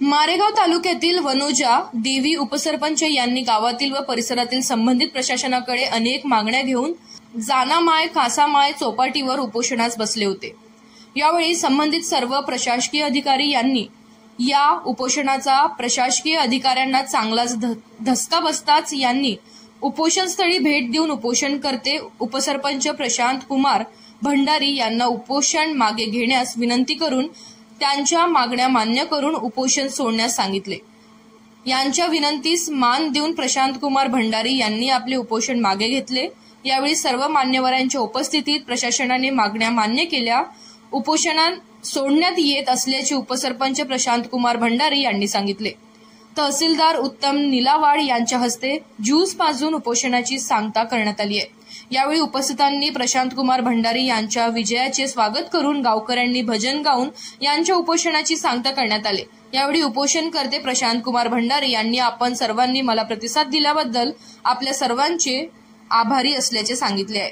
मारेगाव तालुक्यातील वनोजा देवी उपसरपंच यांनी गावातील व परिसरातील संबंधित प्रशासनाकडे अनेक मागण्या घेऊन जानामाय कासामाय चौपाटीवर उपोषणास बसले होते। यावेळी संबंधित सर्व प्रशासकीय अधिकारी यांनी या उपोषणाचा प्रशासकीय अधिकाऱ्यांना चांगलाच धसका बसताच यांनी उपोषणस्थळी भेट देऊन उपोषणकर्ते उपसरपंच प्रशांत कुमार भंडारी यांना उपोषण मागे घेण्यास विनंती करून त्यांच्या मागण्या मान्य करून उपोषण सोडण्यास सांगितले। यांच्या विनंतीस मान देऊन प्रशांत कुमार भंडारी यांनी आपले उपोषण मागे घेतले। यावेळी सर्व मान्यवरांच्या उपस्थितीत प्रशासनाने मागण्या मान्य केल्या। उपोषण सोडण्यात येत असल्याचे उपसरपंच प्रशांत कुमार भंडारी यांनी सांगितले। तहसीलदार उत्तम निलावाड यांच्या हस्ते ज्यूस पाजून उपोषणाची सांगता करण्यात आली आहे। यावेळी उपस्थितांनी प्रशांत कुमार भंडारी यांच्या विजयाचे स्वागत करून गावकऱ्यांनी भजन गाऊन यांच्या उपोषणाची सांगता करण्यात आली। यावेळी उपोषणकर्ते प्रशांत कुमार भंडारी यांनी आपण सर्वांनी मला प्रतिसाद दिल्याबद्दल आपल्या सर्वांचे आभारी असल्याचे सांगितले आहे।